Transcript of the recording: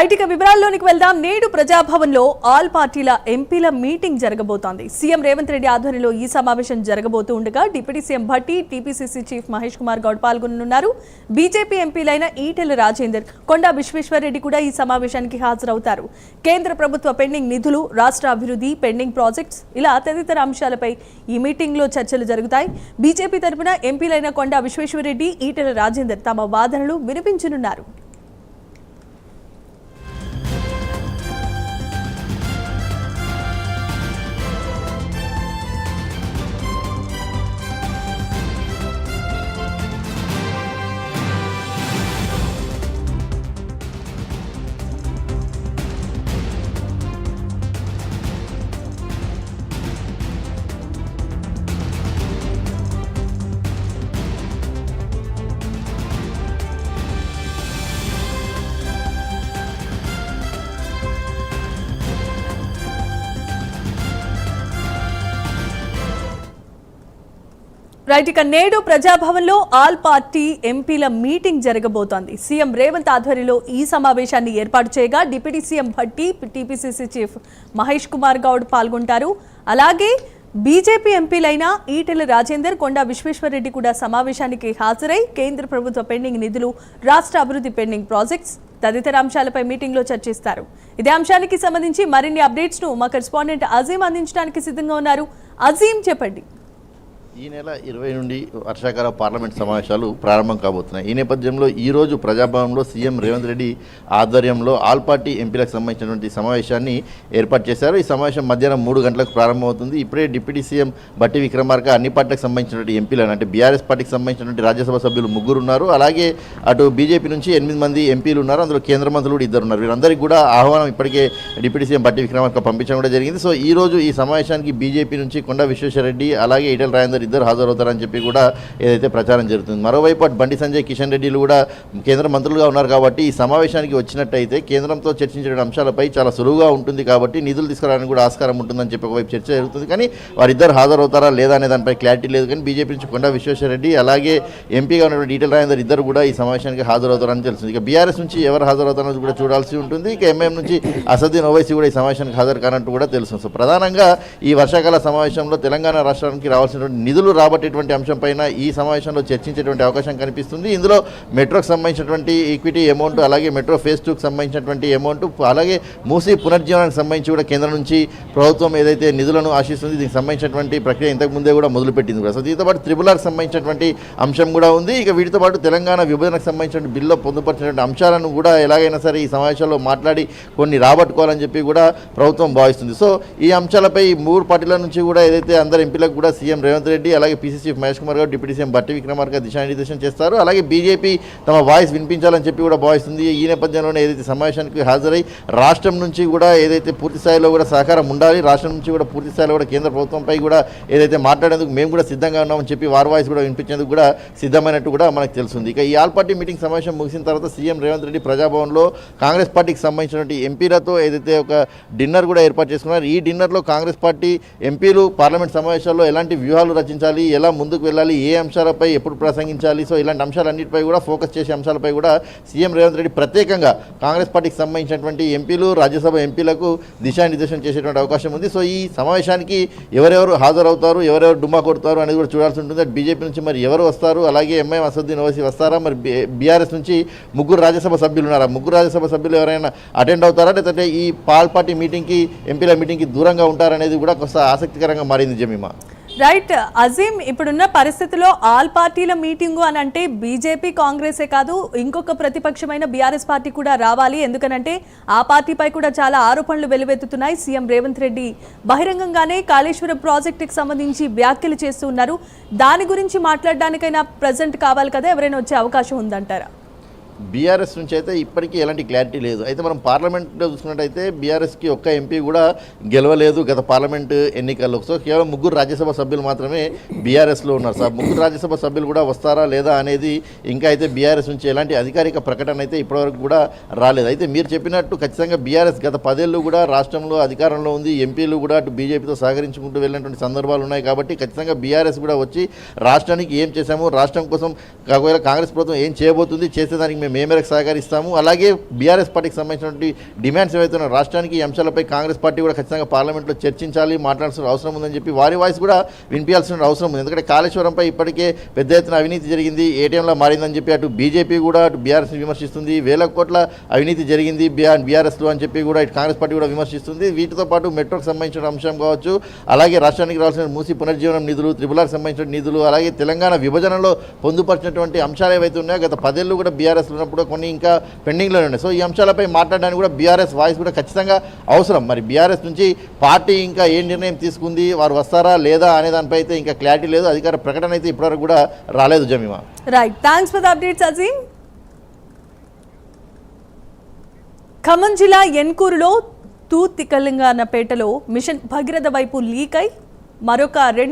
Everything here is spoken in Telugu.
రైట్ ఇక వివరాల్లోనికి వెళ్దాం. నేడు ప్రజాభవన్లో ఆల్ పార్టీల ఎంపీల మీటింగ్ జరగబోతోంది. సీఎం రేవంత్ రెడ్డి ఆధ్వర్యంలో ఈ సమావేశం జరగబోతూ ఉండగా deputy CM Bhatti, TPCC chief Mahesh Kumar Goud పాల్గొనున్నారు. బీజేపీ ఎంపీలైన ఈటెల రాజేందర్, కొండా విశ్వేశ్వరరెడ్డి కూడా ఈ సమావేశానికి హాజరవుతారు. కేంద్ర ప్రభుత్వ పెండింగ్ నిధులు, రాష్ట్ర అభివృద్ధి, పెండింగ్ ప్రాజెక్ట్స్ ఇలా తదితర అంశాలపై ఈ మీటింగ్లో చర్చలు జరుగుతాయి. బీజేపీ తరపున ఎంపీలైన కొండా విశ్వేశ్వరరెడ్డి, ఈటెల రాజేందర్ తమ వాదనలు వినిపించనున్నారు. రైట్ ఇక నేడు ప్రజాభవన్లో ఆల్ పార్టీ ఎంపీల మీటింగ్ జరగబోతోంది. సీఎం రేవంత్ ఆధ్వర్యంలో ఈ సమావేశాన్ని ఏర్పాటు చేయగా deputy CM Bhatti, TPCC chief Mahesh Kumar Goud పాల్గొంటారు. అలాగే బీజేపీ ఎంపీలైన ఈటెల రాజేందర్, కొండా విశ్వేశ్వరరెడ్డి కూడా సమావేశానికి హాజరై కేంద్ర ప్రభుత్వ పెండింగ్ నిధులు, రాష్ట్ర అభివృద్ధి, పెండింగ్ ప్రాజెక్ట్స్ తదితర అంశాలపై మీటింగ్లో చర్చిస్తారు. ఇదే అంశానికి సంబంధించి మరిన్ని అప్డేట్స్ ను మా కరెస్పాండెంట్ అజీం అందించడానికి సిద్ధంగా ఉన్నారు. అజీం, చెప్పండి. ఈ నెల 20 నుండి వర్షాకాల పార్లమెంట్ సమావేశాలు ప్రారంభం కాబోతున్నాయి. ఈ నేపథ్యంలో ఈరోజు ప్రజాభవన్లో సీఎం రేవంత్ రెడ్డి ఆధ్వర్యంలో ఆల్ పార్టీ ఎంపీలకు సంబంధించినటువంటి సమావేశాన్ని ఏర్పాటు చేశారు. ఈ సమావేశం మధ్యాహ్నం 3 గంటలకు ప్రారంభమవుతుంది. ఇప్పుడే డిప్యూటీ సీఎం బట్టి విక్రమార్క అన్ని పార్టీలకు సంబంధించినటువంటి ఎంపీలను, అంటే బీఆర్ఎస్ పార్టీకి సంబంధించినటువంటి రాజ్యసభ సభ్యులు 3 ఉన్నారు. అలాగే అటు బీజేపీ నుంచి 8 మంది ఎంపీలు ఉన్నారు. అందులో కేంద్ర మంత్రులు కూడా 2 ఉన్నారు. వీరందరికీ కూడా ఆహ్వానం ఇప్పటికే డిప్యూటీ సీఎం బట్టి విక్రమార్క పంపించడం కూడా జరిగింది. సో ఈ రోజు ఈ సమావేశానికి బీజేపీ నుంచి కొండా విశ్వేశ్వరరెడ్డి, అలాగే ఈటెల రాజేందర్ ఇద్దరు హాజరవుతారని చెప్పి కూడా ఏదైతే ప్రచారం జరుగుతుంది. మరోవైపు అటు బండి సంజయ్, కిషన్ రెడ్డిలు కూడా కేంద్ర మంత్రులుగా ఉన్నారు కాబట్టి ఈ సమావేశానికి వచ్చినట్టయితే కేంద్రంతో చర్చించిన అంశాలపై చాలా సులువుగా ఉంటుంది కాబట్టి నిధులు తీసుకురావడానికి కూడా ఆస్కారం ఉంటుందని చెప్పి ఒకవైపు చర్చ జరుగుతుంది. కానీ వారిద్దరు హాజరవుతారా లేదా అనే దానిపై క్లారిటీ లేదు. కానీ బీజేపీ నుంచి కొండా విశ్వేశ్వరరెడ్డి, అలాగే ఎంపీగా ఉన్నటువంటి ఈటెల రాజేందర్ ఇద్దరు కూడా ఈ సమావేశానికి హాజరవుతారని తెలుస్తుంది. ఇక బీఆర్ఎస్ నుంచి ఎవరు హాజరవుతారన్నది కూడా చూడాల్సి ఉంటుంది. ఇక ఎంఐఎం నుంచి అసదుద్దీన్ ఓవైసీ కూడా ఈ సమావేశానికి హాజరు కానట్టు కూడా తెలుస్తుంది. సో ప్రధానంగా ఈ వర్షాకాల సమావేశంలో తెలంగాణ రాష్ట్రానికి రావాల్సినటువంటి నిధులు రాబట్టేటువంటి అంశంపైన ఈ సమావేశంలో చర్చించేటువంటి అవకాశం కనిపిస్తుంది. ఇందులో మెట్రోకి సంబంధించినటువంటి ఈక్విటీ అమౌంట్, అలాగే మెట్రో ఫేజ్ 2కి సంబంధించినటువంటి అమౌంట్, అలాగే మూసీ పునర్జీవనానికి సంబంధించి కూడా కేంద్రం నుంచి ప్రభుత్వం ఏదైతే నిధులను ఆశిస్తుంది దీనికి సంబంధించినటువంటి ప్రక్రియ ఇంతకుముందే కూడా మొదలుపెట్టింది కూడా. సో దీంతో పాటు త్రిబుల్ఆర్కి సంబంధించినటువంటి అంశం కూడా ఉంది. ఇక వీటితో పాటు తెలంగాణ విభజనకు సంబంధించిన బిల్లులో పొందుపరిచినటువంటి అంశాలను కూడా ఎలాగైనా సరే ఈ సమావేశంలో మాట్లాడి కొన్ని రాబట్టుకోవాలని చెప్పి కూడా ప్రభుత్వం భావిస్తుంది. సో ఈ అంశాలపై 3 పార్టీల నుంచి కూడా ఏదైతే అందరు ఎంపీలకు కూడా సీఎం రేవంత్ రెడ్డి, అలాగే పీసీసీ చీఫ్ మహేష్ కుమార్ గారు, డిప్యూటీ సీఎం బట్టి విక్రమార్క దిశానిర్దేశం చేస్తారు. అలాగే బీజేపీ తమ వాయిస్ వినిపించాలని చెప్పి కూడా భావిస్తుంది. ఈ నేపథ్యంలోనే ఏదైతే సమావేశానికి హాజరై రాష్ట్రం నుంచి కూడా ఏదైతే పూర్తి స్థాయిలో కూడా సహకారం ఉండాలి, రాష్ట్రం నుంచి కూడా పూర్తి స్థాయిలో కూడా కేంద్ర ప్రభుత్వంపై కూడా ఏదైతే మాట్లాడేందుకు మేము కూడా సిద్ధంగా ఉన్నామని చెప్పి వారి వాయిస్ కూడా వినిపించేందుకు కూడా సిద్ధమైనట్టు కూడా మనకు తెలుస్తుంది. ఇక ఈ ఆల్ పార్టీ మీటింగ్ సమావేశం ముగిసిన తర్వాత సీఎం రేవంత్ రెడ్డి ప్రజాభవన్లో కాంగ్రెస్ పార్టీకి సంబంధించినటువంటి ఎంపీలతో ఏదైతే ఒక డిన్నర్ కూడా ఏర్పాటు చేసుకున్నారు. ఈ డిన్నర్లో కాంగ్రెస్ పార్టీ ఎంపీలు పార్లమెంట్ సమావేశాల్లో ఎలాంటి వ్యూహాలు రచించాలి, ఎలా ముందుకు వెళ్ళాలి, ఏ అంశాలపై ఎప్పుడు ప్రసంగించాలి, సో ఇలాంటి అంశాలన్నిటిపై కూడా ఫోకస్ చేసే అంశాలపై కూడా సీఎం రేవంత్ రెడ్డి ప్రత్యేకంగా కాంగ్రెస్ పార్టీకి సంబంధించినటువంటి ఎంపీలు, రాజ్యసభ ఎంపీలకు దిశానిర్దేశం చేసేటువంటి అవకాశం ఉంది. సో ఈ సమావేశానికి ఎవరెవరు హాజరవుతారు, ఎవరెవరు డుమ్మా కొడతారు అనేది కూడా చూడాల్సి ఉంటుంది. బీజేపీ నుంచి మరి ఎవరు వస్తారు, అలాగే ఎంఐఎం అసదుద్దీన్ ఓవైసీ వస్తారా, మరి బీఆర్ఎస్ నుంచి 3 రాజ్యసభ సభ్యులు ఉన్నారా, 3 రాజ్యసభ సభ్యులు ఎవరైనా అటెండ్ అవుతారా, లేదంటే ఈ ఆల్ పార్టీ మీటింగ్కి, ఎంపీల మీటింగ్కి దూరంగా ఉంటారనేది కూడా కొంత ఆసక్తికరంగా మారింది జమీమా. రైట్ అజీం, ఇప్పుడున్న పరిస్థితిలో ఆల్ పార్టీల మీటింగు అని అంటే బీజేపీ, కాంగ్రెసే కాదు ఇంకొక ప్రతిపక్షమైన బీఆర్ఎస్ పార్టీ కూడా రావాలి. ఎందుకనంటే ఆ పార్టీపై కూడా చాలా ఆరోపణలు వెలువెత్తుతున్నాయి. సీఎం రేవంత్ రెడ్డి బహిరంగంగానే కాళేశ్వరం ప్రాజెక్టుకి సంబంధించి వ్యాఖ్యలు చేస్తూ ఉన్నారు. దాని గురించి మాట్లాడడానికైనా ప్రజెంట్ కావాలి కదా, ఎవరైనా వచ్చే అవకాశం ఉందంటారా? బీఆర్ఎస్ నుంచి అయితే ఇప్పటికీ ఎలాంటి క్లారిటీ లేదు. అయితే మనం పార్లమెంట్లో చూసుకున్నట్టయితే బీఆర్ఎస్కి ఒక్క ఎంపీ కూడా గెలవలేదు గత పార్లమెంట్ ఎన్నికల్లో. సో కేవలం 3 రాజ్యసభ సభ్యులు మాత్రమే బీఆర్ఎస్లో ఉన్నారు. సార్ 3 రాజ్యసభ సభ్యులు కూడా వస్తారా లేదా అనేది ఇంకా అయితే బీఆర్ఎస్ నుంచి ఎలాంటి అధికారిక ప్రకటన అయితే ఇప్పటివరకు కూడా రాలేదు. అయితే మీరు చెప్పినట్టు ఖచ్చితంగా బీఆర్ఎస్ గత 10 ఏళ్ళు కూడా రాష్ట్రంలో అధికారంలో ఉంది. ఎంపీలు కూడా అటు బీజేపీతో సహకరించుకుంటూ వెళ్ళినటువంటి సందర్భాలు ఉన్నాయి. కాబట్టి ఖచ్చితంగా బీఆర్ఎస్ కూడా వచ్చి రాష్ట్రానికి ఏం చేశాము, రాష్ట్రం కోసం ఒకవేళ కాంగ్రెస్ ప్రభుత్వం ఏం చేయబోతుంది, చేసేదానికి మేము మేము ఏ మేరకు సహకరిస్తాము, అలాగే బీఆర్ఎస్ పార్టీకి సంబంధించినటువంటి డిమాండ్స్ ఏవైతే ఉన్నాయో రాష్ట్రానికి ఈ అంశాలపై కాంగ్రెస్ పార్టీ కూడా ఖచ్చితంగా పార్లమెంట్లో చర్చించాలి, మాట్లాడాల్సిన అవసరం ఉందని చెప్పి వారి వాయిస్ కూడా వినిపించాల్సిన అవసరం ఉంది. ఎందుకంటే కాళేశ్వరంపై ఇప్పటికే పెద్ద ఎత్తున అవినీతి జరిగింది, ఏటీఎంలో మారిందని చెప్పి అటు బీజేపీ కూడా అటు బీఆర్ఎస్ని విమర్శిస్తుంది, వేల కోట్ల అవినీతి జరిగింది బీఆర్ఎస్లో అని చెప్పి కూడా ఇటు కాంగ్రెస్ పార్టీ కూడా విమర్శిస్తుంది. వీటితో పాటు మెట్రోకి సంబంధించిన అంశం కావచ్చు, అలాగే రాష్ట్రానికి రావాల్సిన మూసి పునర్జీవనం నిధులు, త్రిపులార్కి సంబంధించిన నిధులు, అలాగే తెలంగాణ విభజనలో పొందుపరిచినటువంటి అంశాలు ఏవైతే ఉన్నాయో గత 10 ఏళ్ళు కూడా బీఆర్ఎస్లో ఉన్నప్పుడు కొన్ని ఇంకా పెండింగ్లోనే ఉన్నాయి. సో ఈ అంశాలపై మాట్లాడడానికి కూడా బీఆర్ఎస్ వాయిస్ కూడా ఖచ్చితంగా అవసరం. మరి బీఆర్ఎస్ నుంచి పార్టీ ఇంకా ఏ నిర్ణయం తీసుకుంది, వారు వస్తారా లేదా అనే దానిపై అయితే ఇంకా క్లారిటీ లేదు. అధికార ప్రకటన అయితే ఇప్పటివరకు కూడా రాలేదు Jemimah. Right, thanks for the updates Azeem. Khammam జిల్లా ఎన్కూరులో తూర్తి తెలంగాణపేటలో మిషన్ భగీరథ వైపు లీక్ అయి మరొక 2